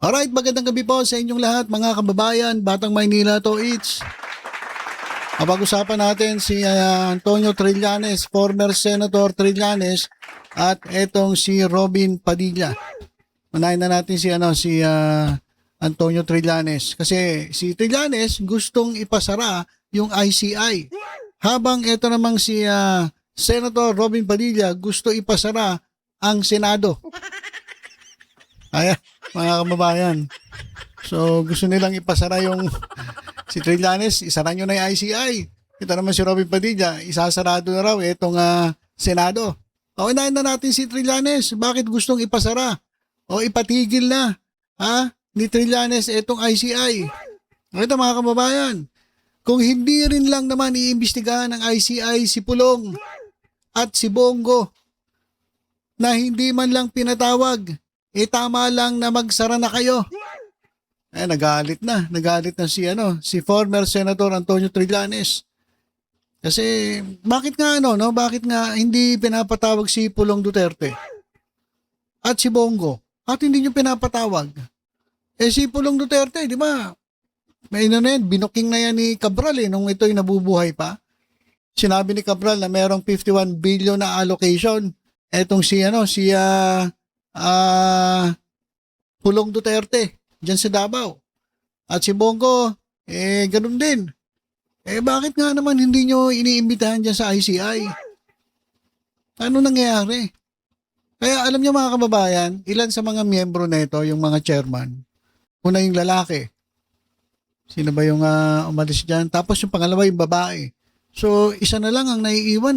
Alright, magandang gabi po sa inyong lahat mga kababayan, Batang Maynila to each. Mapag-usapan natin si Antonio Trillanes, former Senator Trillanes, at etong si Robin Padilla. Unahin na natin si Antonio Trillanes kasi si Trillanes gustong ipasara yung ICI. Habang ito namang si Senator Robin Padilla gusto ipasara ang Senado. Ayan, mga kababayan. So, gusto nilang ipasara yung si Trillanes, isara nyo na yung ICI. Ito naman si Robin Padilla, isasarado na raw itong Senado. O, inahin na natin si Trillanes. Bakit gustong ipasara? O, ipatigil na ni Trillanes itong ICI. O, ito mga kababayan. Kung hindi rin lang naman iimbestigahan ng ICI si Pulong at si Bongo na hindi man lang pinatawag, tama lang na magsara na kayo. Nagalit na si former Senator Antonio Trillanes. Kasi bakit nga hindi pinapatawag si Pulong Duterte at si Bongo at hindi niyo pinapatawag? Si Pulong Duterte, di ba? May binuking na yan ni Cabral nung ito'y nabubuhay pa. Sinabi ni Cabral na merong 51 billion na allocation. Etong Pulong Duterte diyan sa Davao. At si Bongo, ganun din. Bakit nga naman hindi nyo iniimbitahan diyan sa ICI? Ano nangyayari? Kaya alam niyo mga kababayan, ilan sa mga miyembro nito, yung mga chairman, una yung lalaki. Sino ba yung umalis dyan? Tapos yung pangalawa yung babae. So, isa na lang ang naiiwan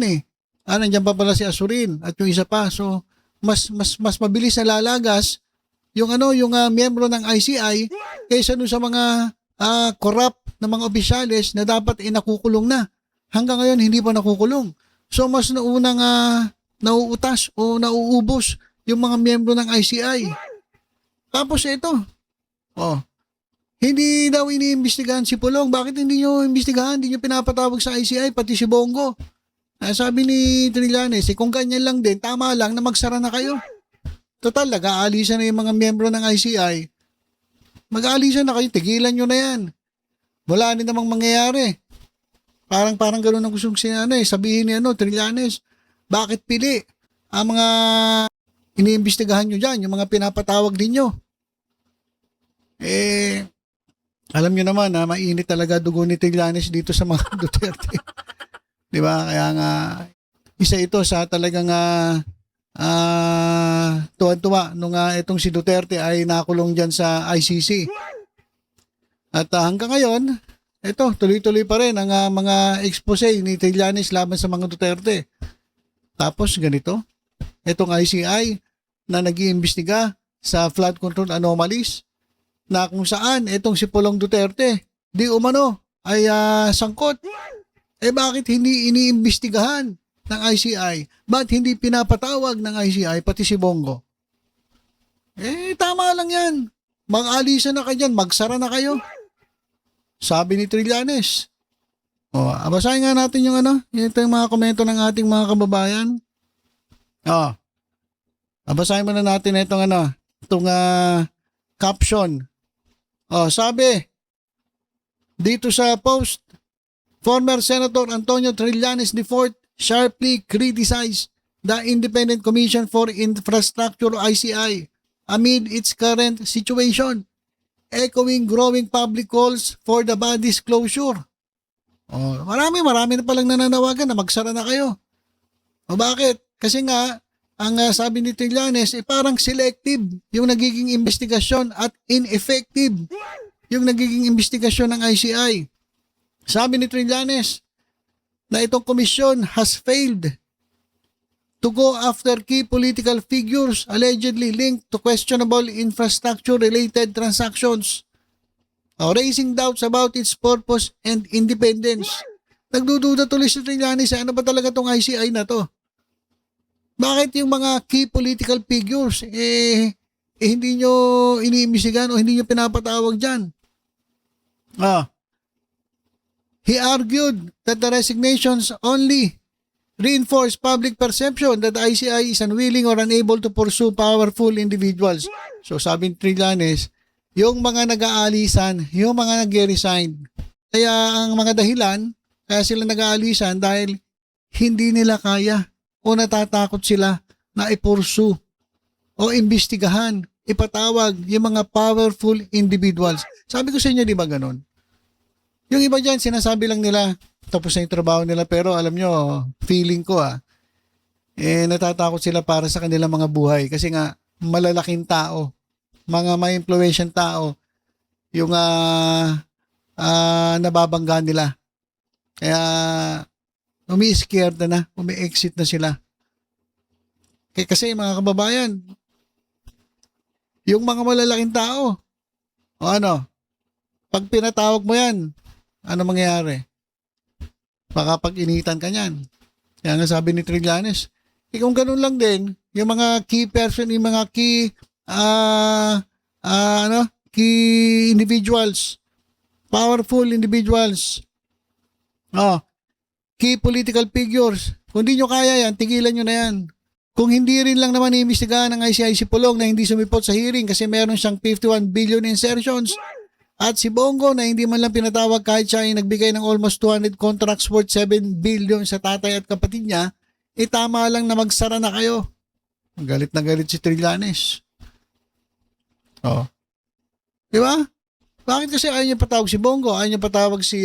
nandiyan pa pala si Asurin at yung isa pa. So, mas mabilis na lalagas yung miyembro ng ICI kaysa dun sa mga corrupt na mga opisyales na dapat nakukulong na. Hanggang ngayon hindi pa nakukulong. So mas naunang nauutas o nauubos yung mga miyembro ng ICI. Tapos ito. Hindi daw iniimbestigahan si Pulong. Bakit hindi nyo imbestigahan? Hindi nyo pinapatawag sa ICI pati si Bongo. Sabi ni Trillanes, kung ganyan lang din, tama lang na magsara na kayo. Total, nag-aalisan na yung mga miyembro ng ICI. Mag-aalisan na kayo, tigilan nyo na yan. Wala rin namang mangyayari. Parang gano'n ang gustong sabihin ni Trillanes. Bakit pili ang mga iniimbestigahan nyo dyan, yung mga pinapatawag ninyo? Alam nyo naman mainit talaga dugo ni Trillanes dito sa mga Duterte. Di ba? Kaya nga, isa ito sa talagang tuwan-tuwa nung itong si Duterte ay nakulong dyan sa ICC. At hanggang ngayon, ito, tuloy-tuloy pa rin ang mga expose ni Trillanes laban sa mga Duterte. Tapos ganito, itong ICI na nag-iimbestiga sa flood control anomalies na kung saan itong si Pulong Duterte di umano ay sangkot. Bakit hindi iniimbestigahan ng ICI? Bakit hindi pinapatawag ng ICI pati si Bongo? Tama lang yan. Mag-alisan na kayo dyan, magsara na kayo. Sabi ni Trillanes. Basahin nga natin yung ito yung mga komento ng ating mga kababayan. Basahin muna natin itong caption. Sabi dito sa post, former Senator Antonio Trillanes IV sharply criticized the Independent Commission for Infrastructure ICI amid its current situation, echoing growing public calls for the body's closure. Marami na palang nananawagan na magsara na kayo. Bakit? Kasi nga, ang sabi ni Trillanes, parang selective yung nagiging investigasyon at ineffective yung nagiging investigasyon ng ICI. Sabi ni Trillanes na itong komisyon has failed to go after key political figures allegedly linked to questionable infrastructure-related transactions, raising doubts about its purpose and independence. Nagdududa tuloy si Trillanes, ano ba talaga itong ICI na to? Bakit yung mga key political figures hindi nyo iniimbestigahan o hindi nyo pinapatawag dyan? He argued that the resignations only reinforce public perception that the ICI is unwilling or unable to pursue powerful individuals. So sabi ni Trillanes, yung mga nag-aalisan, yung mga nag-resign. Kaya ang mga dahilan, kaya sila nag-aalisan dahil hindi nila kaya o natatakot sila na ipursu o imbestigahan, ipatawag yung mga powerful individuals. Sabi ko sa inyo, di ba ganun? Yung iba dyan, sinasabi lang nila, tapos na yung trabaho nila, pero alam nyo, feeling ko natatakot sila para sa kanilang mga buhay kasi nga malalaking tao, mga may influential tao, yung nababangga nila. Kaya umi-scared na, umi-exit na sila. Kasi mga kababayan, yung mga malalaking tao, o ano, pag pinatawag mo yan, ano mangyayari? Baka pag-initan ka niyan. Kaya nga sabi ni Trillanes, kung ganun lang din, yung mga key person, yung mga key key individuals, powerful individuals, key political figures, kung di nyo kaya yan, tigilan nyo na yan. Kung hindi rin lang naman iimbestigahan ng ICI si Pulong na hindi sumipot sa hearing kasi meron siyang 51 billion insertions at si Bongo na hindi man lang pinatawag kahit siya ay nagbigay ng almost 200 contracts worth 7 billion sa tatay at kapatid niya, tama lang na magsara na kayo. Galit na galit si Trillanes. Di ba? Bakit kasi ayaw niya patawag si Bongo? Ayaw niya patawag si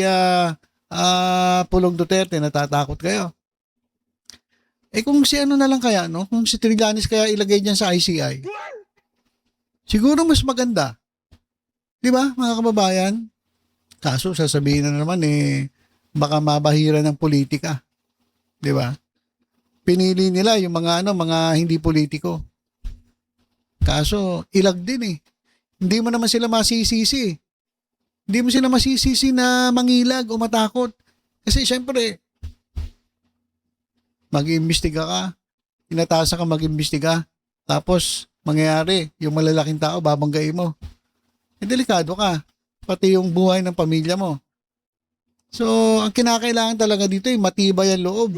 Pulong Duterte? Natatakot kayo? Kung si ano na lang kaya, no? Kung si Trillanes kaya ilagay niyan sa ICI, siguro mas maganda. Di ba, mga kababayan? Kaso, sasabihin na naman baka mabahira ng politika. Di ba? Pinili nila yung mga hindi politiko. Kaso, ilag din Hindi mo naman sila masisisi. Hindi mo sila masisisi na mangilag o matakot. Kasi syempre, mag-iimbestiga ka, inatasa ka mag-iimbestiga, tapos mangyayari, yung malalaking tao, babanggain mo. Delikado ka, pati yung buhay ng pamilya mo. So, ang kinakailangan talaga dito matibay ang loob.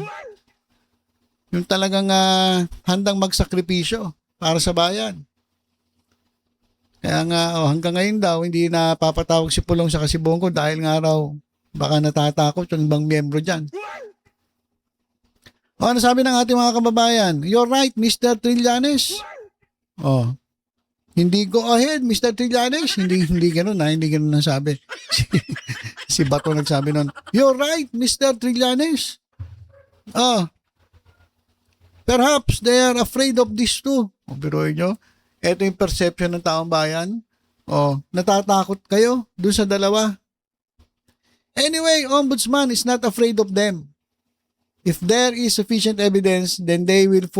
Yung talagang handang magsakripisyo para sa bayan. Kaya nga, hanggang ngayon daw, hindi na papatawag si Pulong sa si Bongo dahil nga raw, baka natatakot yung ibang miyembro dyan. Ano sabi ng ating mga kababayan? You're right, Mr. Trillanes. Hindi go ahead, Mr. Trillanes. Hindi ganun hindi ganun nasabi. Si Bato nagsabi nun, you're right, Mr. Trillanes. Perhaps they are afraid of this too. Biruin nyo, ito yung perception ng taong bayan. Natatakot kayo dun sa dalawa. Anyway, Ombudsman is not afraid of them. If there is sufficient evidence, then they will be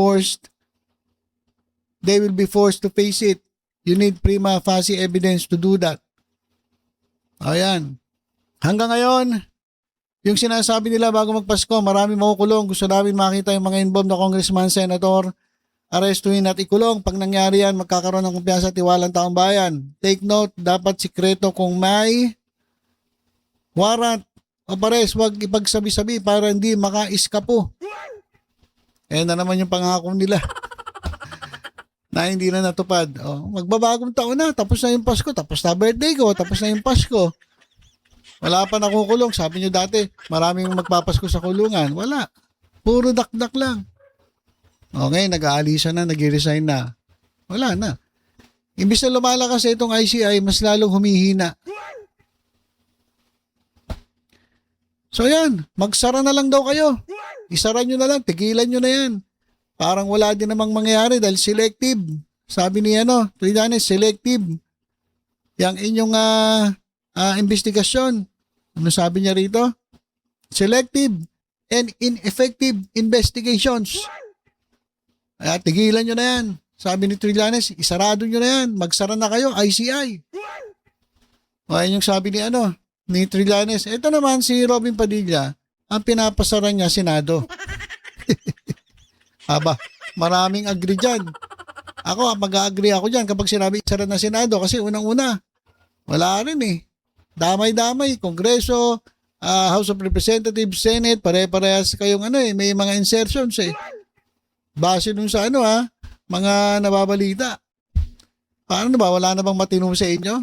forced to face it. You need prima facie evidence to do that. Ayan. Hanggang ngayon, yung sinasabi nila bago magpasko, marami makukulong. Gusto namin makita yung mga involved na congressman, senator, arestuhin at ikulong. Pag nangyari yan, magkakaroon ng kumpiyansa at tiwala ng taong bayan. Take note, dapat sikreto kung may warrant o pares, wag ipagsabi-sabi para hindi maka-iskapo. Na naman yung pangako nila na hindi na natupad. Magbabagong taon na, tapos na yung Pasko, tapos na birthday ko, tapos na yung Pasko. Wala pa nakukulong. Sabi nyo dati, maraming magpapasko sa kulungan. Wala. Puro dakdak lang. Okay, nag-aalisa na, nag-resign na. Wala na. Imbis na lumalakas itong ICI, mas lalong humihina. So yan, magsara na lang daw kayo. Isara nyo na lang, tigilan nyo na yan. Parang wala din namang mangyayari dahil selective. Sabi ni Trillanes, selective. Yang inyong investigasyon. Ano sabi niya rito? Selective and ineffective investigations. Tigilan nyo na yan. Sabi ni Trillanes, isarado nyo na yan. Magsara na kayo, ICI. Ayun yung sabi ni Trillanes. Ito naman si Robin Padilla, ang pinapasara niya Senado. Maraming agree dyan. Ako, mag-agree ako dyan kapag sinabi isara na Senado kasi unang-una, wala rin Damay-damay, Kongreso, House of Representatives, Senate, pare-parehas kayong may mga insertions Base dun sa mga nababalita. Paano ba? Wala na bang matino sa inyo?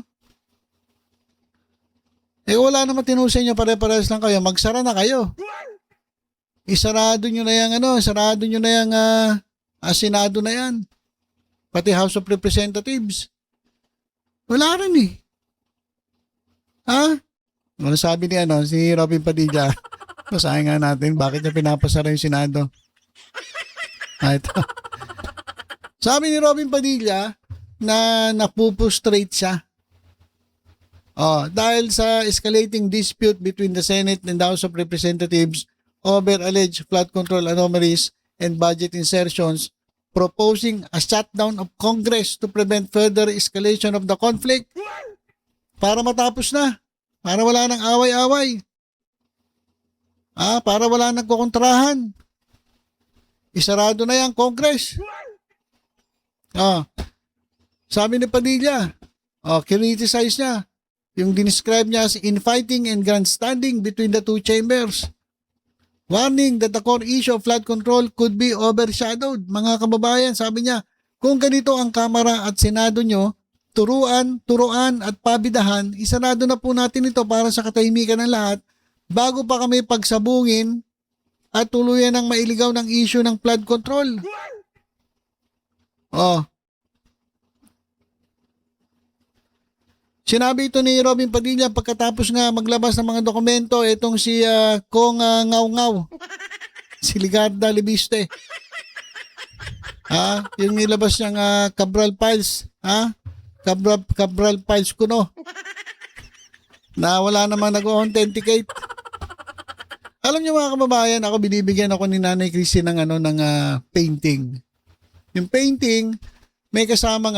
Wala naman tinusay nyo, pare-pares lang kayo. Magsara na kayo. Isarado nyo na yung sarado nyo na yung Senado na yan. Pati House of Representatives. Wala rin eh. Ha? Ano sabi ni si Robin Padilla? Basahin nga natin bakit niya pinapasara yung Senado. Ito. Sabi ni Robin Padilla na napupustrate siya. Dahil sa escalating dispute between the Senate and the House of Representatives over alleged flood control anomalies and budget insertions, proposing a shutdown of Congress to prevent further escalation of the conflict. Para matapos na. Para wala nang away-away. Para wala nang kukontrahan. Isarado na yung Congress. Sabi ni Padilla, criticize niya. Yung dinescribe niya as infighting and grandstanding between the two chambers. Warning that the core issue of flood control could be overshadowed. Mga kababayan, sabi niya, kung ganito ang Kamara at Senado nyo, turuan at pabidahan, isarado na po natin ito para sa katahimikan ng lahat bago pa kami pagsabungin at tuluyan ng mailigaw ng issue ng flood control. Sinabi ito ni Robin Padilla pagkatapos nga maglabas ng mga dokumento itong si Kong Ngaw-Ngaw, si Ligarda Libiste. Yung nilabas niyang Cabral Files, Cabral Files kuno, na wala namang nag-authenticate. Alam niyo mga kababayan, ako binibigyan ako ni Nanay Christy ng painting. Yung painting may kasamang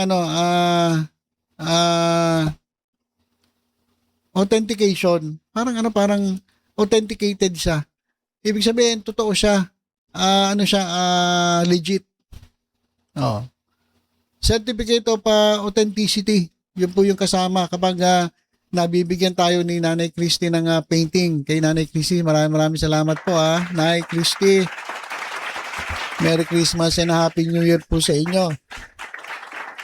authentication. Parang authenticated siya. Ibig sabihin, totoo siya. Legit. Certificate of authenticity. Yun po yung kasama kapag nabibigyan tayo ni Nanay Christy ng painting. Kay Nanay Christy, maraming salamat po Nanay Christy. Merry Christmas and Happy New Year po sa inyo.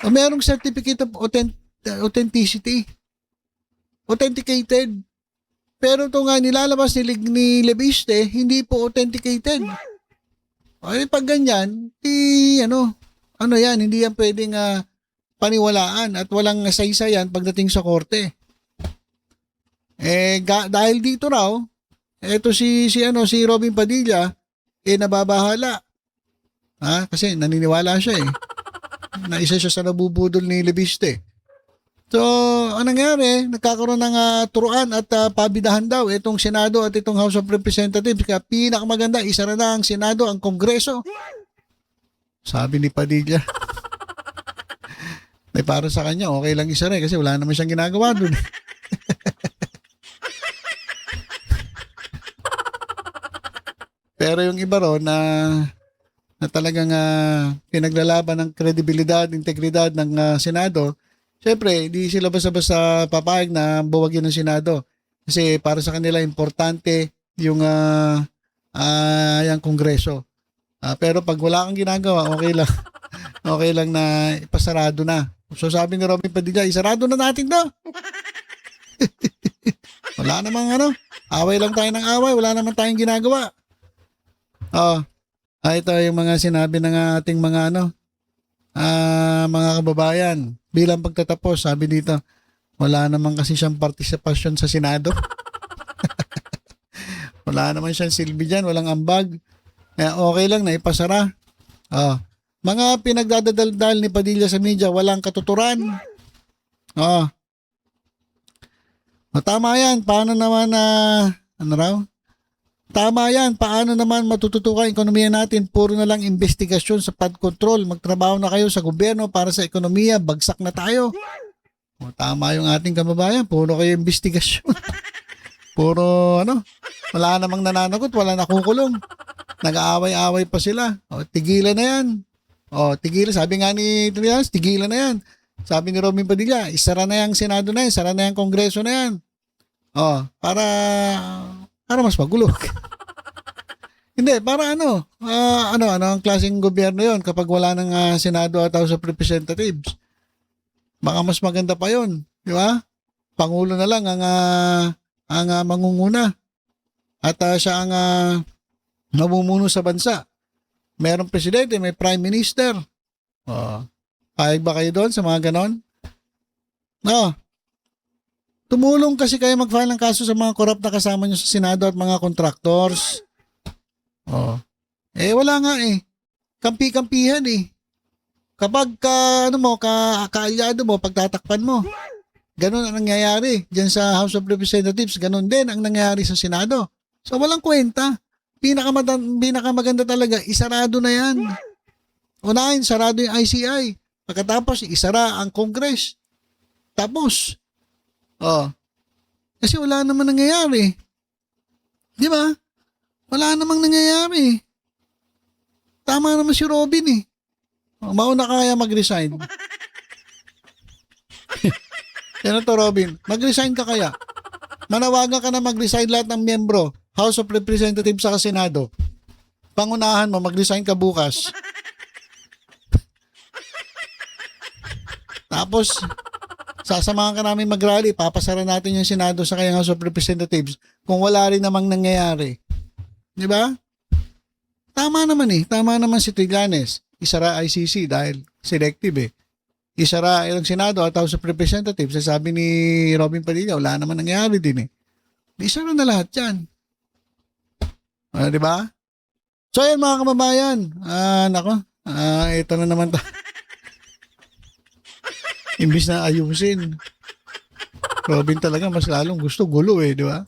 Merong certificate of authenticity. Authenticated. Pero ito nga nilalabas ni Libiste, hindi po authenticated. Pag ganyan, yan, hindi yan pwedeng paniwalaan at walang saysayan pagdating sa korte. Dahil dito raw, eto si Robin Padilla, nababahala. Kasi naniniwala siya na isa siya sa nabubudol ni Libiste. So, anong nangyari? Nagkakaroon ng turuan at pabidahan daw itong Senado at itong House of Representatives. Kaya pinakamaganda, isara na ang Senado, ang Kongreso. Sabi ni Padilla. Para sa kanya, okay lang isara kasi wala naman siyang ginagawa dun. Pero yung iba ron na talagang pinaglalaban ng kredibilidad, integridad ng Senado, siyempre, hindi sila basta-basta papayag na buwagin ng Senado. Kasi para sa kanila, importante yung Kongreso. Pero pag wala kang ginagawa, okay lang. Okay lang na ipasarado na. So sabi ni Robin Padilla, isarado na natin to. Wala namang away lang tayo ng away. Wala naman tayong ginagawa. Ito yung mga sinabi ng ating mga mga kababayan. Bilang pagtatapos, sabi dito, wala naman kasi siyang partisipasyon sa Senado. Wala naman siyang silbi dyan, walang ambag. Okay lang na ipasara. Mga pinagdadaldal ni Padilla sa media, walang katuturan. Tama yan. Paano naman Tama yan. Paano naman matututukan ang ekonomiya natin? Puro na lang investigasyon sa flood control. Magtrabaho na kayo sa gobyerno para sa ekonomiya. Bagsak na tayo. Tama yung ating kababayan. Puro kayo investigasyon. Puro wala namang nananagot. Wala nakukulong. Nag-aaway-aaway pa sila. Tigilan na yan. Tigilan. Sabi nga ni Trias, tigilan na yan. Sabi ni Robin Padilla, isara na yung Senado na yan. Isara na yung Kongreso na yan. Para mas magulo. Hindi, para ang klaseng gobyerno yon kapag wala ng Senado at House of Representatives. Baka mas maganda pa yon, di ba? Pangulo na lang ang ang mangunguna at siya ang namumuno sa bansa. Merong presidente, may prime minister. Payag ba kayo doon sa mga ganon? No. Tumulong kasi kayo mag-file ng kaso sa mga korap na kasama nyo sa Senado at mga contractors. Wala nga eh. Kampi-kampihan eh. Kapag kaalyado mo, pagtatakpan mo. Ganon ang nangyayari dyan sa House of Representatives. Ganon din ang nangyayari sa Senado. So walang kwenta. Pinakamaganda talaga, isarado na yan. Unahin, sarado yung ICI. Pagkatapos, isara ang Congress. Tapos, kasi wala naman nangyayari. Di ba? Wala namang nangyayari. Tama naman si Robin eh. Mauna kaya mag-resign. Yan to, Robin. Mag-resign ka kaya. Manawagan ka na mag-resign lahat ng miyembro. House of Representatives sa Senado. Pangunahan mo, mag-resign ka bukas. Tapos, sasamahan ka namin mag-rally, papasara natin yung Senado sa kayang House of Representatives kung wala rin namang nangyayari. Di ba? Tama naman eh. Tama naman si Trillanes. Isara ICC dahil selective eh. Isara yung Senado at House of Representatives. Sabi ni Robin Padilla, wala naman nangyayari din eh. Isara na lahat yan. Di ba? So ayan mga kababayan. Ito na naman imbis na ayusin. Robin talaga mas lalong gusto gulo eh, di ba?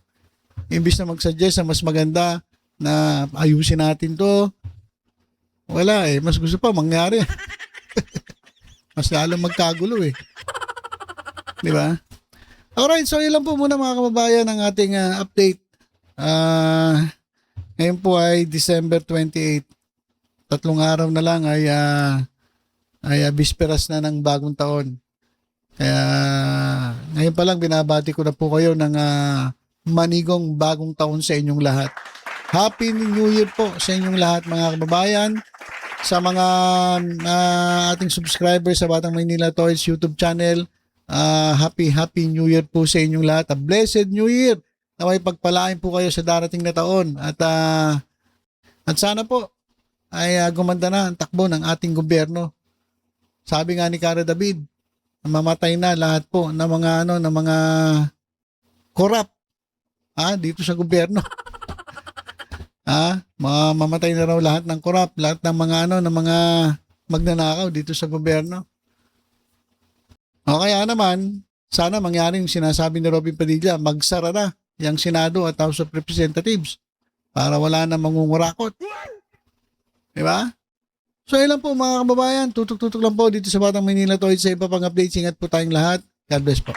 Imbis na mag-suggest na mas maganda na ayusin natin to, wala eh. Mas gusto pa mangyari. Mas lalong magkagulo eh. Di ba? Alright, so ilan po muna mga kababayan ang ating update. Ngayon po ay December 28. 3 araw na lang ay bisperas na ng bagong taon. Kaya ngayon pa lang binabati ko na po kayo ng manigong bagong taon sa inyong lahat. Happy New Year po sa inyong lahat mga kababayan. Sa mga ating subscribers sa Batang Maynila Toys YouTube channel, Happy New Year po sa inyong lahat. A blessed New Year. Naway pagpalain po kayo sa darating na taon. At sana po ay gumanda na ang takbo ng ating gobyerno. Sabi nga ni Cara David, mamatay na lahat po ng mga korap dito sa gobyerno. Mamatay na raw lahat ng korap, lahat ng mga magnanakaw dito sa gobyerno. O kaya naman, sana mangyari yung sinasabi ni Robin Padilla, magsara na yung Senado at House of Representatives para wala na mangungurakot. Diba? So ilan po mga kababayan, tutok-tutok lang po dito sa Batang Maynila Toys sa iba pang updates. Ingat po tayong lahat. God bless po.